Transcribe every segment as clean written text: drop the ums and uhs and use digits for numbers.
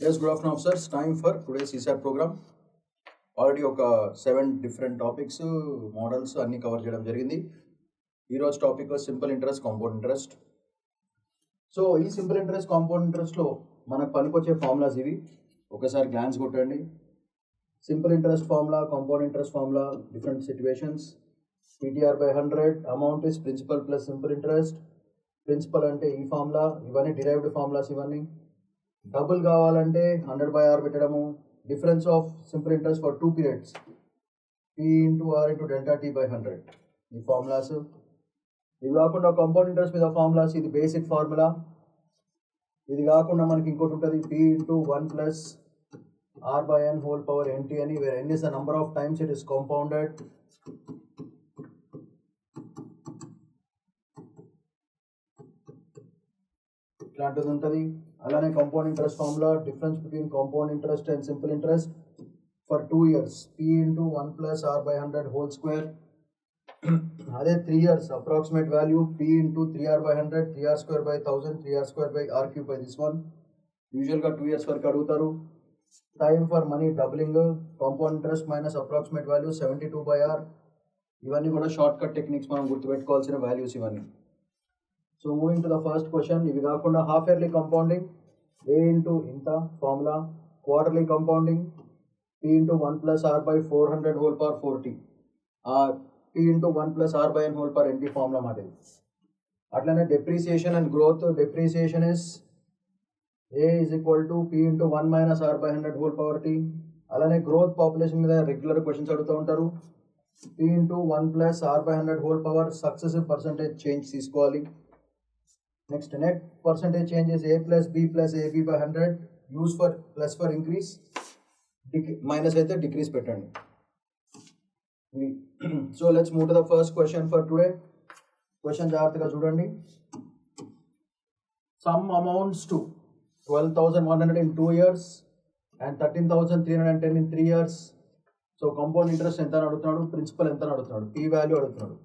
Yes, good afternoon, officers. Time for today's CSAT program. Already ఒక 7 different topics models అన్ని cover చేయడం జరిగింది. ఈరోజు topic simple interest, compound interest. So ఈ simple interest, compound ఇంట్రెస్ట్లో మనకు పనికొచ్చే ఫార్ములాస్ ఇవి. ఒకసారి గ్లాన్స్ కొట్టండి. Simple interest formula, compound interest formula, different situations. PTR by 100, amount is principal plus simple interest. Principal అంటే ఈ ఫార్ములా, ఇవన్నీ డిరైవ్డ్ ఫార్ములాస్ ఇవన్నీ. డబుల్ కావాలంటే 100 by R పెట్టడము. Difference of simple interest for 2 periods, P into R into delta T by 100. ఈ formulas ఇవి కాకుండా compound interest మీద ఫార్ములాస్, ఇది బేసిక్ ఫార్ములా. ఇది కాకుండా మనకి ఇంకోటి ఉంటుంది, P into 1 plus R by N whole power NT అని, where N is the number of times it is compounded. ఇట్లాంటిది ఉంటుంది. అలానే compound interest formula, difference between compound interest and simple interest for 2 years, P into 1 plus R by 100 whole square. అదే 3 years, approximate value P into 3R by 100, 3R square by 1000, 3R square by R cube by this one. యూజువల్గా 2 years వరకు అడుగుతారు. Time for money doubling, compound interest minus approximate value 72 by R. ఇవన్నీ కూడా short cut techniques మనం గుర్తుపెట్టుకోవాల్సిన values ఇవన్నీ. So moving to the first question. ఇవి కాకుండా half yearly compounding, A into ఇంత formula. Quarterly compounding, P into 1 plus R by 400 whole power 40. P into 1 plus R by N whole power NT formula మాట. అట్లనే depreciation and growth. Depreciation is A is equal to P into 1 minus R by 100 whole power T. అలానే growth population మీద regular questions అడుగుతూ ఉంటారు. P into 1 plus R by 100 whole power successive percentage change తీసుకోవాలి. Next net percentage changes A plus B plus AB by 100. Use for plus for increase, minus అయితే decrease పెట్టండి. So let's move to the first question for today. Question జాగ్రత్తగా చూడండి. Sum amounts to 12,100 in 2 years and 13,310 in 3 years. So compound interest ఎంత అని అడుగుతున్నాడు, principal ఎంత అని అడుగుతున్నాడు, P వాల్యూ అడుగుతున్నాడు.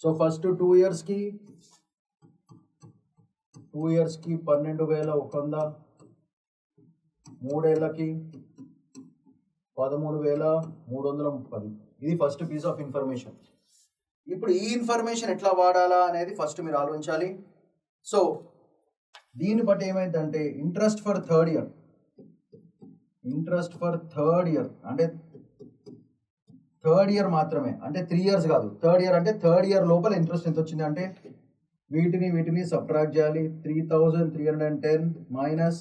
సో ఫస్ట్ 2 yearsకి 12,100, 3 ఏళ్ళకి 13,330. ఇది ఫస్ట్ పీస్ ఆఫ్ ఇన్ఫర్మేషన్. ఇప్పుడు ఈ ఇన్ఫర్మేషన్ ఎట్లా వాడాలా అనేది ఫస్ట్ మీరు ఆలోచించాలి. సో దీన్ని బట్టి ఏమైందంటే ఇంట్రెస్ట్ ఫర్ థర్డ్ ఇయర్ అంటే థర్డ్ ఇయర్ మాత్రమే, అంటే 3 years కాదు. థర్డ్ ఇయర్ అంటే థర్డ్ ఇయర్ లోపల ఇంట్రెస్ట్ ఎంత వచ్చింది అంటే వీటిని సబ్ట్రాక్ట్ చేయాలి. 3,310 మైనస్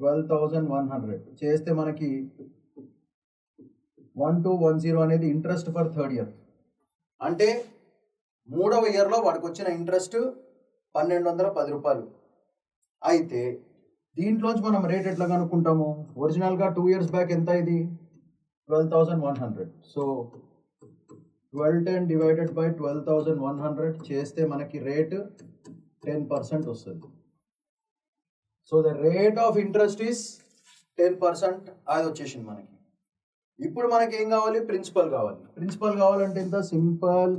12,100 చేస్తే మనకి 1210 అనేది ఇంట్రెస్ట్ ఫర్ థర్డ్ ఇయర్. అంటే 3వ ఇయర్లో వాడికి వచ్చిన ఇంట్రెస్ట్ 1,210 రూపాయలు. అయితే దీంట్లోంచి మనం రేట్ ఎట్లా కనుక్కుంటాము? ఒరిజినల్గా 2 years బ్యాక్ ఎంత ఇది 12,100. సో 1210 డివైడెడ్ బై 12,100 చేస్తే మనకి రేట్ 10% వస్తుంది. So the rate of interest is 10%. అది వచ్చేసింది మనకి. ఇప్పుడు మనకి ఏం కావాలి? ప్రిన్సిపల్ కావాలి. ప్రిన్సిపల్ కావాలంటే ఎంత? సింపుల్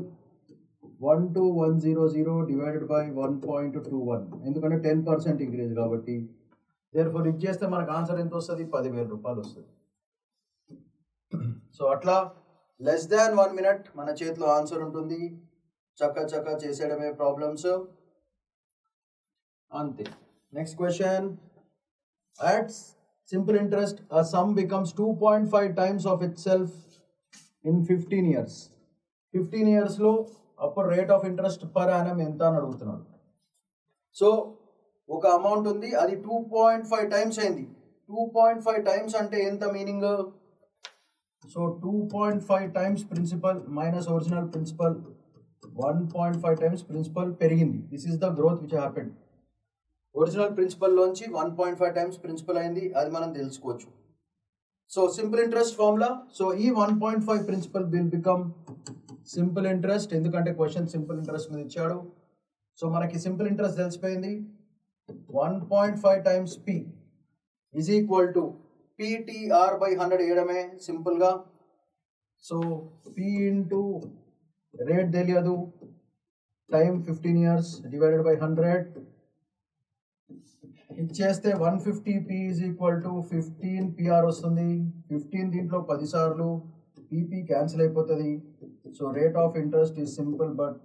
12,100 డివైడెడ్ బై 1.21, ఎందుకంటే 10% ఇంక్రీజ్ కాబట్టి. దేర్ఫోర్ ఇది చేస్తే మనకు ఆన్సర్ ఎంత వస్తుంది? 10,000 రూపాయలు వస్తుంది. సో అట్లా లెస్ దాన్ 1 minute మన చేతిలో ఆన్సర్ ఉంటుంది. చక్క చేసేయడమే ప్రాబ్లమ్స్, అంతే. Next question. At simple interest a sum becomes 2.5 times of itself in 15 years. 15 yearsలో అప్పుడు rate of interest per annum ఎంత అని అడుగుతున్నాడు. సో ఒక అమౌంట్ ఉంది, అది 2.5 times అయింది. 2.5 times అంటే ఎంత meaning? So 2.5 times principal minus original principal, 1.5 times principal పెరిగింది. This is the growth which happened. Original ప్రిన్సిపల్లోంచి 1.5 times ప్రిన్సిపల్ అయింది, అది మనం తెలుసుకోవచ్చు. So simple interest formula. So ఈ 1.5 principal will become simple interest, ఎందుకంటే క్వశ్చన్ సింపుల్ ఇంట్రెస్ట్ మీద ఇచ్చాడు. సో మనకి సింపుల్ ఇంట్రెస్ట్ తెలిసిపోయింది. 1.5 times P is equal to PTR by 100 వేయడమే సింపుల్గా. సో P ఇంటూ రేట్ తెలియదు, టైం 15 years డివైడెడ్ బై 100 ఇచ్చేస్తే 150p is equal to 15 PR వస్తుంది. 15 దీంట్లో 10 సార్లు PP క్యాన్సిల్ అయిపోతుంది. So rate of interest is simple but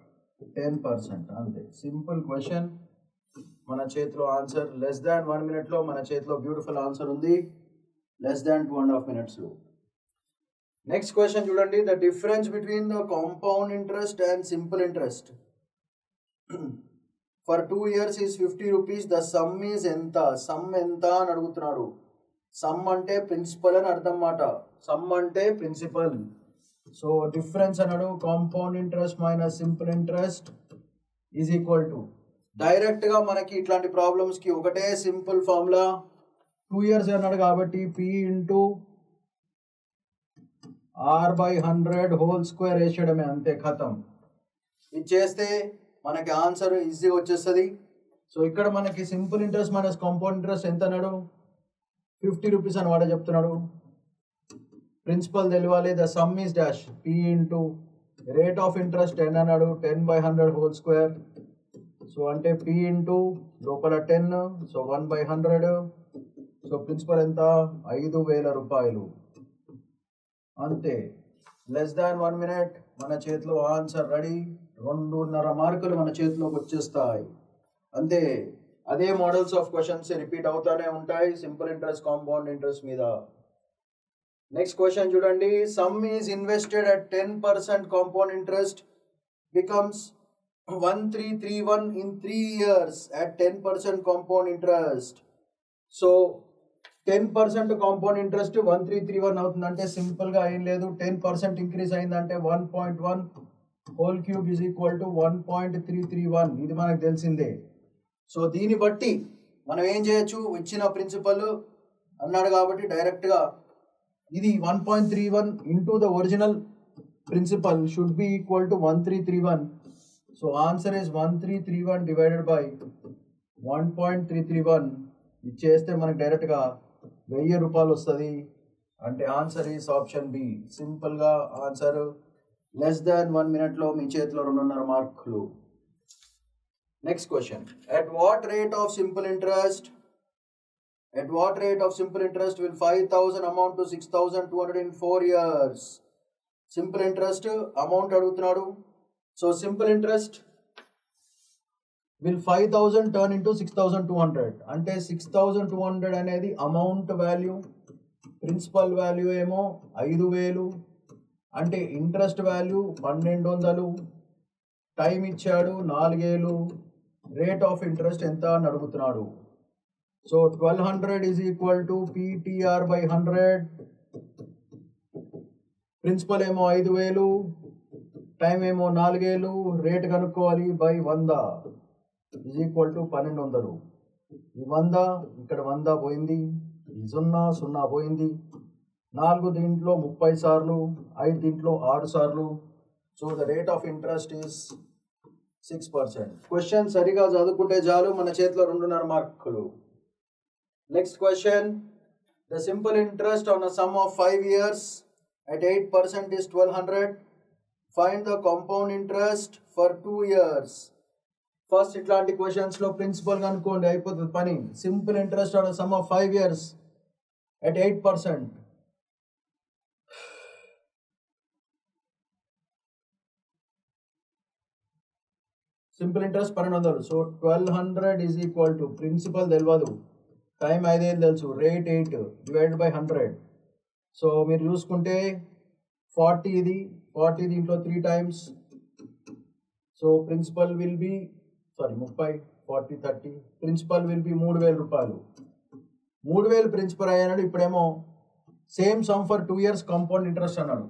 10%. అంతే, సింపుల్ క్వశ్చన్. మన చేతిలో ఆన్సర్ లెస్ దాన్ 1 minute మన చేతిలో బ్యూటిఫుల్ ఆన్సర్ ఉంది, less than 2.5 minutes. Next question చూడండి. The difference between the compound interest and simple interest for 2 years is 50 rupees. The sum is ఎంత? Sum ఎంత అని అడుగుతున్నాడు. సమ్ అంటే ప్రిన్సిపల్ అని అర్థం మాట. సమ్ అంటే ప్రిన్సిపల్. సో డిఫరెన్స్ అన్నాడు compound interest minus simple interest is equal to, డైరెక్ట్గా మనకి ఇట్లాంటి ప్రాబ్లమ్స్కి ఒకటే సింపుల్ ఫార్ములా. 2 years అన్నాడు కాబట్టి P into R/100 whole square వేసేయడమే, అంతే, ఖతం. ఇది చేస్తే మనకి ఆన్సర్ ఈజీగా వచ్చేస్తుంది. సో ఇక్కడ మనకి simple interest minus compound interest ఎంత అన్నాడు? 50 rupees అని వాడే చెప్తున్నాడు. ప్రిన్సిపల్ తెలియాలి. The sum is dash P into rate of interest 10 అన్నాడు, 10/100 హోల్ స్క్వేర్. సో అంటే P ఇంటూ లోపల 10, సో 1/100. సో ప్రిన్సిపల్ ఎంత? 5,000 రూపాయలు. అంతే, లెస్ దాన్ 1 minute మన చేతిలో ఆన్సర్ రెడీ. 2.5 మార్కులు మన చేతిలోకి వచ్చేస్తాయి. అంతే, అదే మోడల్స్ ఆఫ్ క్వశ్చన్స్ రిపీట్ అవుతానే ఉంటాయి సింపుల్ ఇంట్రెస్ట్ కాంపౌండ్ ఇంట్రెస్ట్ మీద. నెక్స్ట్ క్వశ్చన్ చూడండి. Some is invested at 10% compound interest becomes 1331 in 3 years at 10% compound interest. So 10% compound interest 1331 అవుతుందంటే సింపుల్గా ఏం లేదు, 10% ఇంక్రీజ్ అయిందంటే 1.1 whole cube is equal to 1.331. ఇది మనకు తెలిసిందే. సో దీన్ని బట్టి మనం ఏం చేయొచ్చు, ఇచ్చిన ప్రిన్సిపల్ అన్నాడు కాబట్టి డైరెక్ట్గా ఇది 1.31 into the original principal should be equal to 1331. So answer is 1331 divided by 1.331. ఇది చేస్తే మనకు డైరెక్ట్గా 1000 రూపాయలు వస్తుంది. అంటే ఆన్సర్ ఈస్ ఆప్షన్ బి. సింపుల్గా ఆన్సర్ లెస్ దాన్ 1 minute మీ చేతిలో 2.5 మార్కులు. Next question. At what rate of simple interest will 5,000 amount to 6,200 in 4 years? Simple interest amount అడుగుతున్నాడు. So simple interest will 5,000 turn into 6,200. అంటే 6,200 అనేది అమౌంట్ వాల్యూ, ప్రిన్సిపల్ వాల్యూ ఏమో 5,000. అంటే interest value 1,200, time ఇచ్చాడు 4 ఏళ్ళు, రేట్ ఆఫ్ ఇంట్రెస్ట్ ఎంత అని అడుగుతున్నాడు. So 1200 is equal to PTR/100. Principal ఏమో 5,000, టైం ఏమో 4 ఏళ్ళు, రేట్ కనుక్కోవాలి బై 100 ఈజ్ ఈక్వల్ టు 1,200. ఈ 100 ఇక్కడ 100 పోయింది, ఈ 0 పోయింది. 4 దీంట్లో 30 సార్లు, 5 దీంట్లో 6 సార్లు. So the rate of interest is 6%. Question సరిగా చదువుకుంటే చాలు, మన చేతిలో 2.5 మార్కులు. Next question. The simple interest on a some of 5 years at 8% is 1,200. Find the compound interest for 2 years. First ఇట్లాంటి క్వశ్చన్స్లో ప్రిన్సిపల్ కనుక్కోండి, అయిపోతుంది పని. Simple interest on sum of 5 years at 8%. Simple interest 1,200. So 1,200 is equal to principal తెలియదు, time 5 ఏళ్ళు తెలుసు, rate 8 divided by 100. So మీరు చూసుకుంటే 40 ఇది, 40 దీంట్లో 3 times. So principal will be 30, 40, 30. Principal will be 3,000 రూపాయలు. 3,000 ప్రిన్సిపల్ అయ్యాడు. ఇప్పుడేమో same sum for 2 years compound interest అన్నాడు.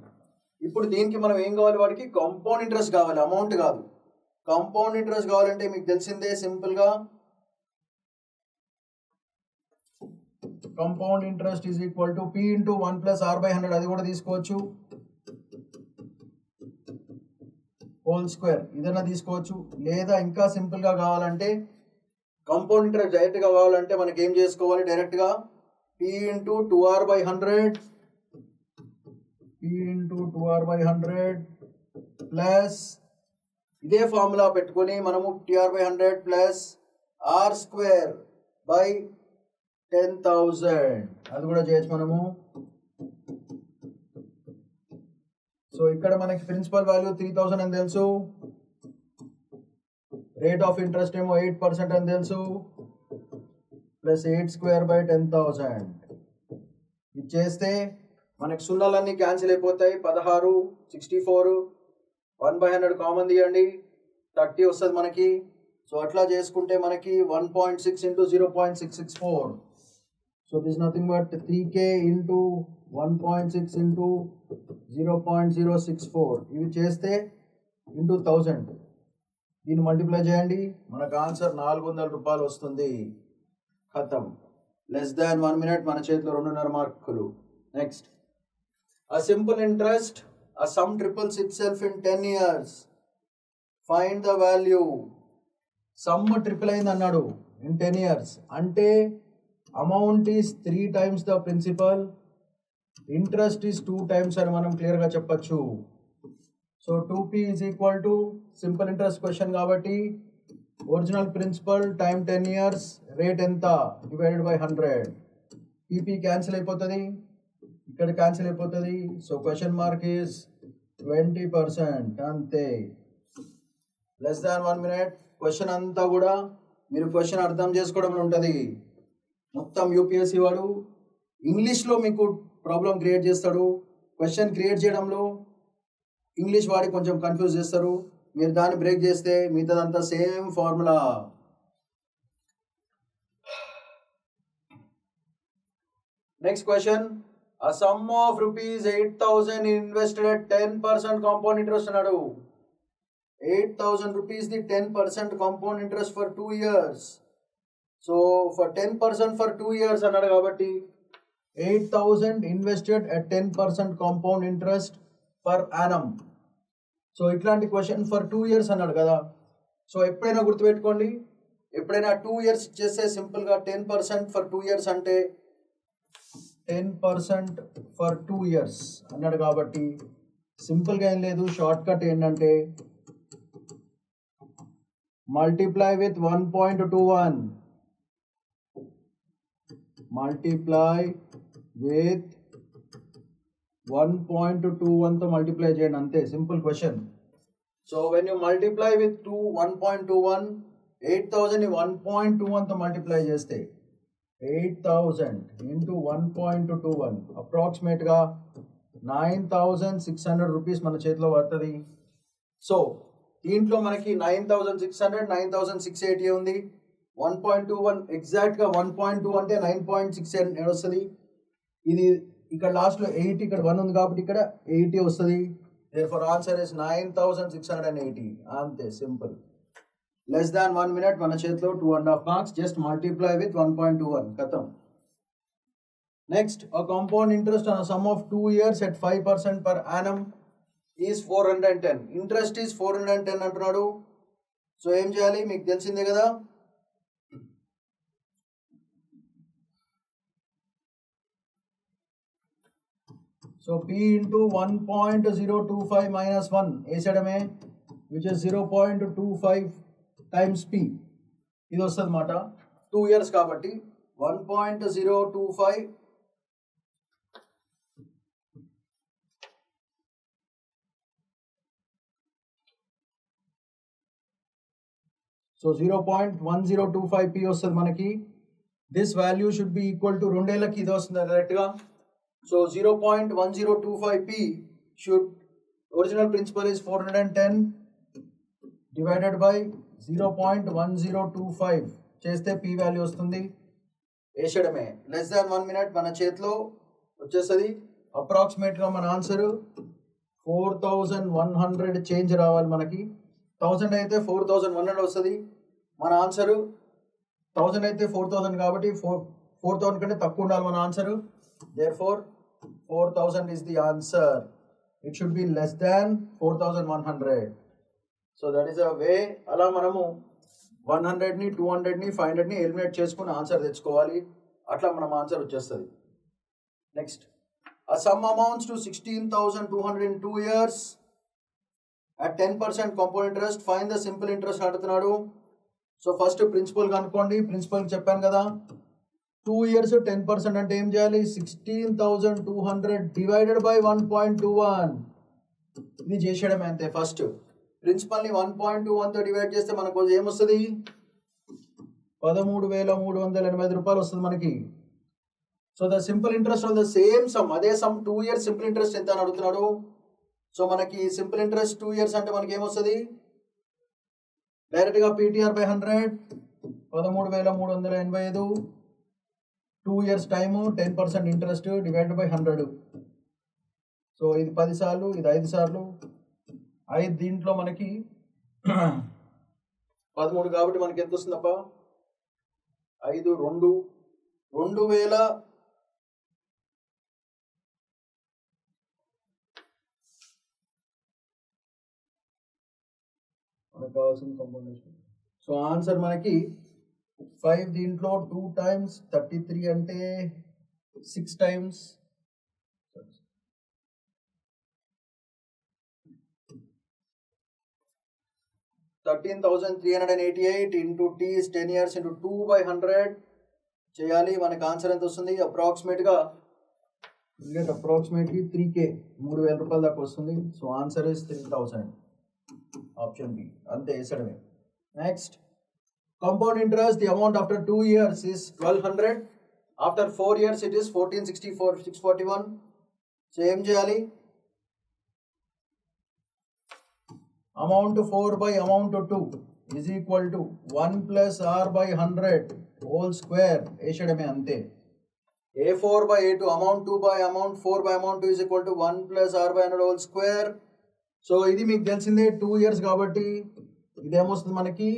ఇప్పుడు దీనికి మనం ఏం కావాలి, వాడికి కాంపౌండ్ ఇంట్రెస్ట్ కావాలి, అమౌంట్ కాదు. కాంపౌండ్ ఇంట్రెస్ట్ కావాలంటే మీకు తెలిసిందే, సింపుల్గా compound interest is equal to P into 1 + R/100. అది కూడా తీసుకోవచ్చు, హోల్ స్క్వేర్ ఇదన్నా తీసుకోవచ్చు. లేదా ఇంకా సింపుల్గా కావాలంటే కాంపౌండ్ ఇంట్రెస్ట్ డైరెక్ట్గా కావాలంటే మనకి ఏం చేసుకోవాలి, డైరెక్ట్గా P ఇంటూ 2R/100 ప్లస్ ఇదే ఫార్ములా పెట్టుకొని మనము TR/100 ప్లస్ R² by 10,000 అది కూడా చేయొచ్చు మనము. సో ఇక్కడ మనకి ప్రిన్సిపల్ వాల్యూ 3,000 అని తెలుసు, రేట్ ఆఫ్ ఇంట్రెస్ట్ ఏమో 8% అని తెలుసు, ప్లస్ 8 స్క్వేర్ బై 10,000. ఇది చేస్తే మనకి సున్నాలన్నీ క్యాన్సిల్ అయిపోతాయి. 16, 64, 1/100 కామన్ తీయండి, 30 వస్తుంది మనకి. సో అట్లా చేసుకుంటే మనకి 1.6 into 0.664. So this nothing but 3K into 1.6 into 0.064. ఇవి చేస్తే ఇంటూ 1000 దీన్ని మల్టిప్లై చేయండి, మనకు ఆన్సర్ 400 రూపాయలు వస్తుంది. ఖతం. లెస్ దాన్ 1 minute మన చేతిలో 2.5 మార్కులు. Next, a simple interest, a sum triples itself in 10 years. Find the value. Sum triple అయింది అన్నాడు ఇన్ 10 years అంటే amount is 3 times the principal, interest is 2 times అని మనం క్లియర్గా చెప్పచ్చు. So 2P is equal to simple interest question కాబట్టి original principal time 10 years, rate ఎంత divided by 100. PP cancel అయిపోతుంది, ఇక్కడ క్యాన్సిల్ అయిపోతుంది. So question mark is 20%. అంతే. Less than 1 minute. క్వశ్చన్ అంతా కూడా మీరు క్వశ్చన్ అర్థం చేసుకోవడంలో ఉంటుంది. మొత్తం యూపీఎస్సీ వాడు ఇంగ్లీష్లో మీకు ప్రాబ్లం క్రియేట్ చేస్తాడు. క్వశ్చన్ క్రియేట్ చేయడంలో ఇంగ్లీష్ వాడి కొంచెం కన్ఫ్యూజ్ చేస్తారు. మీరు దాన్ని బ్రేక్ చేస్తే మిగతాదంతా same formula. Next question, a sum of rupees 8,000 invested at 10% compound interest అన్నాడు. 8,000 rupees the 10% compound interest for 2 years. So for 10% for 2 years అన్నాడు కాబట్టి 8,000 invested at 10% compound interest per annum. So ఇట్లాంటి question for 2 years అన్నాడు కదా. So ఎప్పుడైనా గుర్తుపెట్టుకోండి, ఎప్పుడైనా 2 years చేస్తే సింపుల్గా 10% ఫర్ 2 years అంటే 10% ఫర్ 2 years అన్నాడు కాబట్టి సింపుల్గా ఏం లేదు, షార్ట్ కట్ ఏంటంటే multiply with 1.21, multiply with 1.21 తో మల్టిప్లై చేయండి, అంతే. Simple question. So when you multiply with 1.21, 8,000 1.21 తో మల్టిప్లై చేస్తే 8,000 into 1.21 అప్రాక్సిమేట్గా 9,600 రూపీస్ మన చేతిలో పడుతుంది. సో దీంట్లో మనకి 9,600, 9,680 ఉంది. 1.21 ఎగ్జాక్ట్గా 1.2 అంటే 9.6 వస్తుంది. ఇది ఇక్కడ లాస్ట్లో 8, ఇక్కడ 1 ఉంది కాబట్టి ఇక్కడ 80 వస్తుంది. therefore answer is 9,680. అంతే, సింపుల్. లెస్ దాన్ 1 minute మన చేతిలో 2.5 marks. Just multiply with 1.21. ఖతం. Next, a compound interest on a sum of 2 years at 5% per annum is 410. Interest is 410 అంటున్నాడు. సో ఏం చేయాలి మీకు తెలిసిందే కదా. సో P ఇంటూ 1.025 మైనస్ 1 వేసేయడమే, విచ్ ఇస్ 0.25 టైమ్స్ P. ఇది వస్తుంది అన్నమాట. 2 years కాబట్టి 1.025 సో 0.1025P వస్తుంది మనకి. This value should be equal to 2 ఏళ్ళకి ఇది వస్తుంది డైరెక్ట్గా. So 0.1025P should, original principal is 410 divided by 0.1025 చేస్తే P వాల్యూ వస్తుంది. వేసేయడమే. లెస్ దాన్ 1 minute మన చేతిలో వచ్చేస్తుంది. అప్రాక్సిమేట్గా మన ఆన్సర్ 4,100 చేంజ్ రావాలి మనకి. 1000 అయితే 4,100 వస్తుంది. మన ఆన్సర్ 1000 అయితే 4,000 కాబట్టి 4,000 కంటే తక్కువ ఉండాలి మన answer. therefore 4,000 is the answer. It should be less than 4,100. So that is a way. అలా మనము 100ని 200ని 500ని ఎలిమినేట్ చేసుకుని ఆన్సర్ తెచ్చుకోవాలి. అట్లా మనం ఆన్సర్ వచ్చేస్తుంది. Next, a sum amounts to 16,200 in 2 years at 10% compound interest. Find the simple interest అడుగుతున్నాడు. So first principle కనుక్కోండి. Principal చెప్పాను కదా, 2 years 10% అంటే ఏం చేయాలి? 16,200 డివైడెడ్ బై 1.21. ఇది చేసేయడమే అంతే. ఫస్ట్ ప్రిన్సిపల్ని 1.21తో డివైడ్ చేస్తే మనకు ఏమొస్తుంది? 13,385 రూపాయలు వస్తుంది మనకి. So the simple interest on the same some, అదే సమ్ 2 years సింపుల్ ఇంట్రెస్ట్ ఎంత అని అడుగుతున్నాడు. సో మనకి సింపుల్ ఇంట్రెస్ట్ 2 years అంటే మనకి ఏమొస్తుంది? డైరెక్ట్గా PTR by 100, 13,385. 2 years time, 10% interest divide by 100. So ఇది 10 సార్లు, ఇది 5 సార్లు, 5 దీంట్లో మనకి 13 కాబట్టి మనకి ఎంత వస్తుందప్ప? 5 2 2,000 మనకు కావాల్సిన కాంబినేషన్. సో ఆన్సర్ మనకి 5 దీంట్లో 2 times 33 అంటే 6 times 13,388 into t is 10 years into 2/100 చేయాలి. మనకి ఆన్సర్ ఎంత వస్తుంది? అప్రాక్సిమేట్లీ 3K, 3,000 రూపాయల దాకా వస్తుంది. So answer is 3,000. Option B. అంతే వేసడమే. Next, compound interest, the amount after 2 years is 1,200. After 4 years it is 1,464, 641. So ఏం చేయాలి? amount 4 by amount 2 is equal to 1 plus r by 100 whole square వేసడమే అంతే. A4 by A2, amount 2 by amount 4 by amount 2 is equal to 1 plus r by 100 whole square. So ఇది మీకు తెలిసిందే 2 years కాబట్టి ఇదేమొస్తుంది మనకి?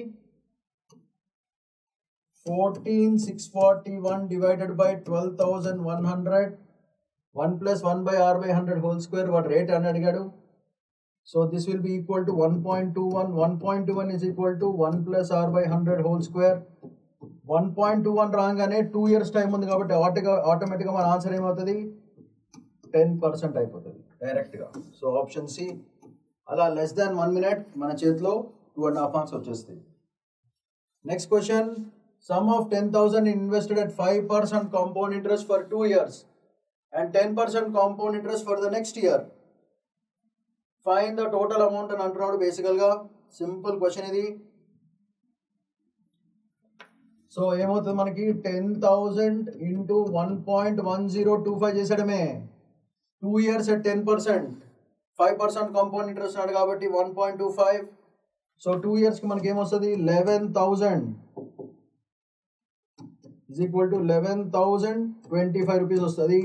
14,641 divided by 12,100. 1 plus 1 by r by 100 whole square. వాడు rate అని అడిగాడు. So this will be equal to 1.21. 1.21 is equal to 1 plus r by 100 whole square. 1.21 రాగానే 2 years time ఉంది కాబట్టి ఆటోమేటిక్గా మన ఆన్సర్ ఏమవుతుంది? 10% అయిపోతుంది డైరెక్ట్గా. So option C. అలా లెస్ దాన్ 1 minute మన చేతిలో 2.5 marks వచ్చేస్తాయి. Next question, sum of 10,000 invested at 5% compound interest for 2 years and 10% compound interest for the next year. Find the total amount అని అంటున్నాడు. బేసికల్గా సింపుల్ క్వశ్చన్ ఇది. సో ఏమవుతుంది మనకి? 10,000 into 1.1025 చేసాడమే. 2 years at 10%, 5% compound interest అన్నాడు కాబట్టి 1.25. సో 2 yearsకి మనకి ఏమొస్తుంది? 11,000 is equal to 11,025 రూపీస్ వస్తుంది.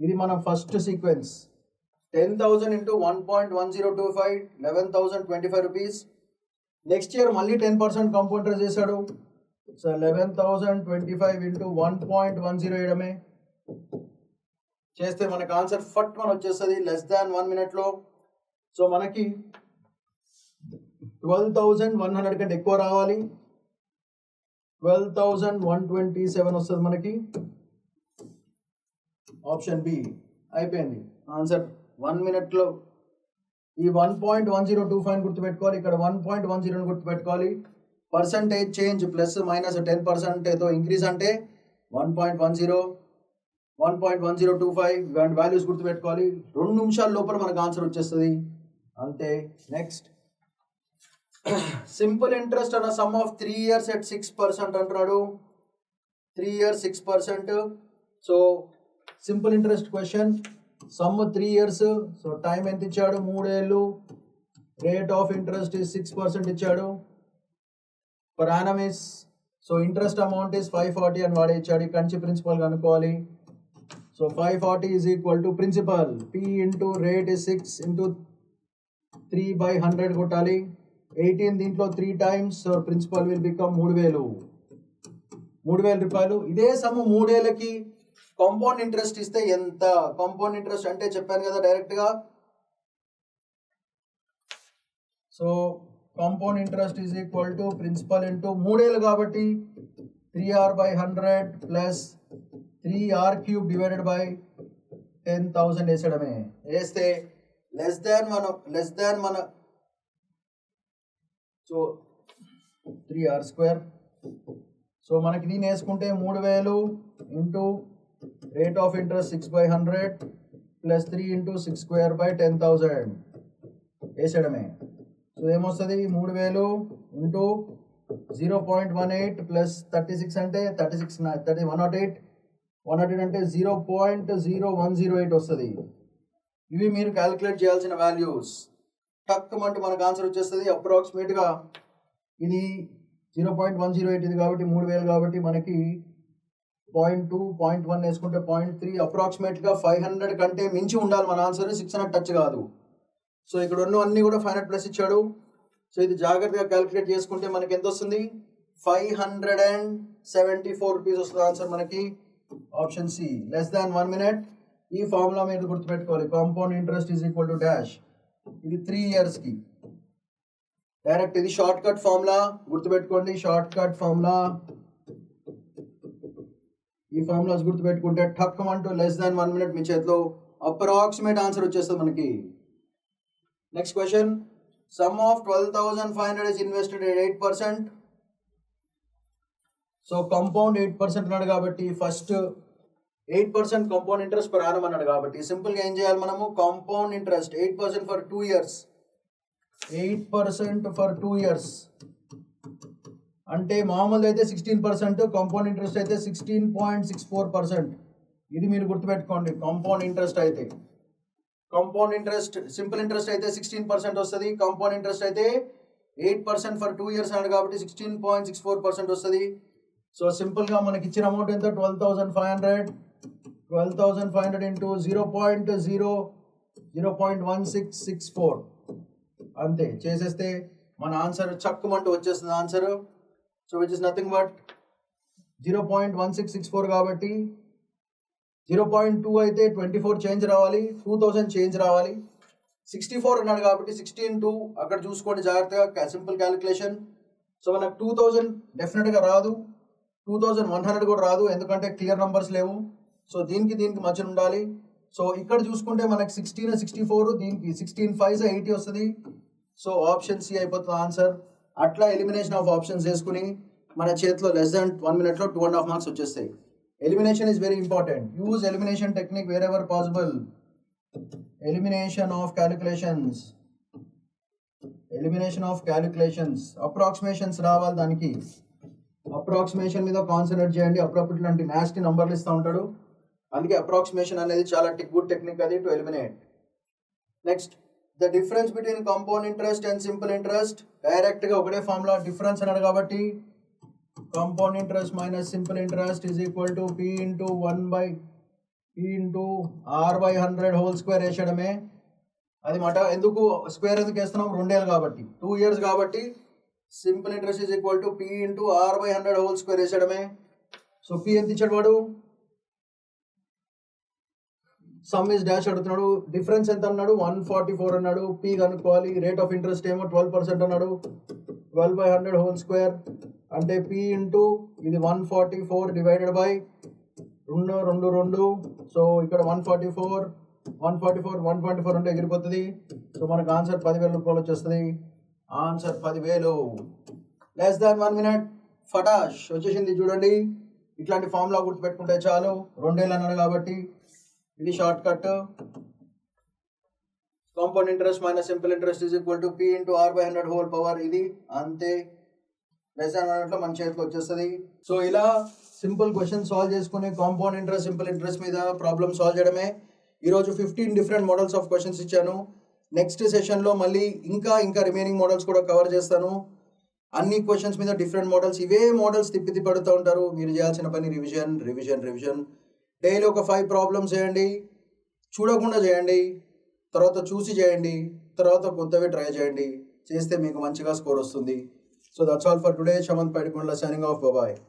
ఇది మన first sequence. 10,000 into 1.1025, 11,025 rupees. Next year మళ్ళీ 10% కాంపౌండ్ ఇంట్రెస్ట్ చేశాడు. సో 11,025 into 1.10 వేయడమే. చేస్తే మనకు ఆన్సర్ ఫట్ మన వచ్చేస్తుంది లెస్ దాన్ 1 minute. సో మనకి 12,100 కంటే ఎక్కువ రావాలి. 12,127 వస్తుంది మనకి. Option B. అయిపోయింది ఆన్సర్ 1 minute. ఈ 1.1025 గుర్తుపెట్టుకోవాలి, ఇక్కడ 1.10 గుర్తుపెట్టుకోవాలి. పర్సంటేజ్ చేంజ్ ప్లస్ మైనస్ 10% ఏదో ఇంక్రీజ్ అంటే 1.10, 1.1025 ఇలాంటి వాల్యూస్ గుర్తుపెట్టుకోవాలి. 2 నిమిషాల లోపల మనకు ఆన్సర్ వచ్చేస్తుంది అంతే. నెక్స్ట్, సింపుల్ ఇంట్రెస్ట్ అన్న సమ్ ఆఫ్ 3 years at 6% అంటున్నాడు. 3 years 6%. So simple interest question, some 3 years. So time ఎంత ఇచ్చాడు? 3 ఏళ్ళు. రేట్ ఆఫ్ ఇంట్రెస్ట్ ఇస్ 6% ఇచ్చాడు. Per annum is, so interest amount is 540 అని వాడే ఇచ్చాడు. ఇక్కడి నుంచి ప్రిన్సిపల్ కనుక్కోవాలి. So 540 is equal to principal P into rate is 6 into 3/100 కొట్టాలి. 18 దీంట్లో 3 times. So principal will become 3,000 రూపాయలు. ఇదే సమ్ 3 ఏళ్ళకి కాంపౌండ్ ఇంట్రెస్ట్ ఇస్తే ఎంత? కాంపౌండ్ ఇంట్రెస్ట్ అంటే చెప్పాను కదా డైరెక్ట్గా. So compound interest is equal to principal into 3 ఏళ్ళు కాబట్టి 3r/100 plus 3r³ divided by 10,000 వేసడమే. వేస్తే లెస్ దాన్ మన సో 3r². సో మనకి దీన్ని వేసుకుంటే 3000 into rate of interest 6/100 plus 3 into 6²/10,000 వేసేయడమే. సో ఏమొస్తుంది 3000 ఇంటూ 0.18 ప్లస్ 36 అంటే 108 అంటే 0.0108 వస్తుంది. ఇవి మీరు క్యాలిక్యులేట్ చేయాల్సిన వాల్యూస్. టక్కుమంటే మనకు ఆన్సర్ వచ్చేస్తుంది. అప్రాక్సిమేట్గా ఇది 0.108 ఇది కాబట్టి 3000 కాబట్టి మనకి 0.2 0.1 వేసుకుంటే 0.3 అప్రాక్సిమేట్గా 500 కంటే మించి ఉండాలి మన ఆన్సర్. 600 టచ్ కాదు. సో ఇక్కడ ఉన్నవన్నీ కూడా 500 ప్లస్ ఇచ్చాడు. సో ఇది జాగ్రత్తగా క్యాలిక్యులేట్ చేసుకుంటే మనకి ఎంత వస్తుంది 574 రూపీస్ వస్తుంది ఆన్సర్ మనకి. Option C. Less than 1 minute. ఈ ఫార్ములా మీరు గుర్తుపెట్టుకోవాలి. Compound interest is equal to dash. ఇది 3 ఇయర్స్కి డైరెక్ట్. ఇది షార్ట్ కట్ ఫార్ములా గుర్తుపెట్టుకోండి. Short cut formula. ఈ ఫార్ములాస్ గుర్తుపెట్టుకుంటే టక్కుమంటూ లెస్ దాన్ 1 మినిట్ మీ చేతిలో అప్రాక్సిమేట్ ఆన్సర్ వచ్చేస్తుంది మనకి. Next question. Some of 12,500 is invested at 8%. So compound 8% అన్నాడు కాబట్టి first 8% compound interest per annum అన్నాడు కాబట్టి సింపుల్గా ఏం చేయాలి మనము compound interest 8% for 2 years. 8% for 2 years అంటే మామూలుది అయితే 16%, కాంపౌండ్ ఇంట్రెస్ట్ అయితే 16.64%. ఇది మీరు గుర్తుపెట్టుకోండి. కాంపౌండ్ ఇంట్రెస్ట్ అయితే కాంపౌండ్ ఇంట్రెస్ట్ సింపుల్ ఇంట్రెస్ట్ అయితే 16% వస్తుంది. కాంపౌండ్ ఇంట్రెస్ట్ అయితే 8% ఫర్ 2 ఇయర్స్ అన్నాడు కాబట్టి 16.64% వస్తుంది. సో సింపుల్గా మనకి ఇచ్చిన అమౌంట్ ఎంత 12,500 ఇంటూ 0.1664 అంతే చేసేస్తే మన ఆన్సర్ చక్కుమంటూ వచ్చేస్తుంది answer. So which is nothing but 0.1664 కాబట్టి 0.2 అయితే 24 చేంజ్ రావాలి, 2000 చేంజ్ రావాలి. 64 అన్నాడు కాబట్టి 16 అక్కడ చూసుకోండి జాగ్రత్తగా సింపుల్ క్యాలిక్యులేషన్. సో మనకు 2000 డెఫినెట్గా రాదు, 2100 కూడా రాదు ఎందుకంటే క్లియర్ నంబర్స్ లేవు. సో దీనికి మధ్యన ఉండాలి. సో ఇక్కడ చూసుకుంటే మనకి 16 64 దీనికి 16 5 80 వస్తుంది. సో ఆప్షన్ సి అయిపోతుంది ఆన్సర్. అట్లా ఎలిమినేషన్ ఆఫ్ ఆప్షన్స్ వేసుకుని మన చేతిలో లెస్ దాన్ 1 మినిట్లో 2.5 మార్క్స్ వచ్చేస్తాయి. Elimination is very important. Use elimination technique wherever possible. Elimination of calculations. Approximations రావాలి దానికి. అప్రాక్సిమేషన్ మీద కాన్సన్ట్రేట్ చేయండి. అప్పుడప్పుడు ఇలాంటి నాస్టీ నంబర్లు ఇస్తూ ఉంటాడు, అందుకే అప్రాక్సిమేషన్ అనేది చాలా గుడ్ టెక్నిక్ అది to eliminate. Next the difference between compound interest and simple interest. డైరెక్ట్గా ఒకటే ఫార్ములా డిఫరెన్స్ అన్నాడు కాబట్టి compound interest minus simple interest is equal to P into R by 100 whole square వేసేయడమే. అది మాట ఎందుకు స్క్వేర్ ఎందుకు వేస్తున్నాం 2 ఏళ్ళు కాబట్టి 2 ఇయర్స్ కాబట్టి simple interest is equal to P into R by 100 whole square వేసేయడమే. సో P ఎంత ఇచ్చాడు వాడు, సమ్ ఇస్ డాష్ అడుగుతున్నాడు, డిఫరెన్స్ ఎంత అన్నాడు 144 అన్నాడు. P కనుక్కోవాలి. రేట్ ఆఫ్ ఇంట్రెస్ట్ ఏమో 12% అన్నాడు. 12 by 100 whole square అంటే P ఇంటూ ఇది 144 డివైడెడ్ బై 2. సో ఇక్కడ 144 అంటే ఎగిరిపోతుంది. సో మనకు ఆన్సర్ 10,000 రూపాయలు వచ్చేస్తుంది. ఆన్సర్ 10,000. లెస్ దాన్ 1 మినిట్ ఫటాష్ వచ్చేసింది. చూడండి ఇట్లాంటి ఫార్ములా గుర్తుపెట్టుకుంటే చాలు. 2 ఏళ్ళు అన్నాడు కాబట్టి ఇది short cut. Compound interest minus simple interest is equal to P into R by 100 whole power. ఇది అంతే. లెస్ దాన్ 1 మినిట్లో మన చేతికి వచ్చేస్తుంది. సో ఇలా సింపుల్ క్వశ్చన్ సాల్వ్ చేసుకుని కాంపౌండ్ ఇంట్రెస్ట్ సింపుల్ ఇంట్రెస్ట్ మీద ప్రాబ్లమ్ సాల్వ్ చేయడమే. ఈరోజు 15 డిఫరెంట్ మోడల్స్ ఆఫ్ క్వశ్చన్స్ ఇచ్చాను. నెక్స్ట్ సెషన్లో మళ్ళీ ఇంకా రిమైనింగ్ మోడల్స్ కూడా కవర్ చేస్తాను. అన్ని క్వశ్చన్స్ మీద డిఫరెంట్ మోడల్స్, ఇవే మోడల్స్ తిప్పి పడుతూ ఉంటారు. మీరు చేయాల్సిన పని రివిజన్. డైలీ ఒక 5 ప్రాబ్లమ్స్ చేయండి. చూడకుండా చేయండి, తర్వాత చూసి చేయండి, తర్వాత కొత్తవి ట్రై చేయండి. చేస్తే మీకు మంచిగా స్కోర్ వస్తుంది. So that's all for today. Shamant Padikundla signing off. Bye-bye.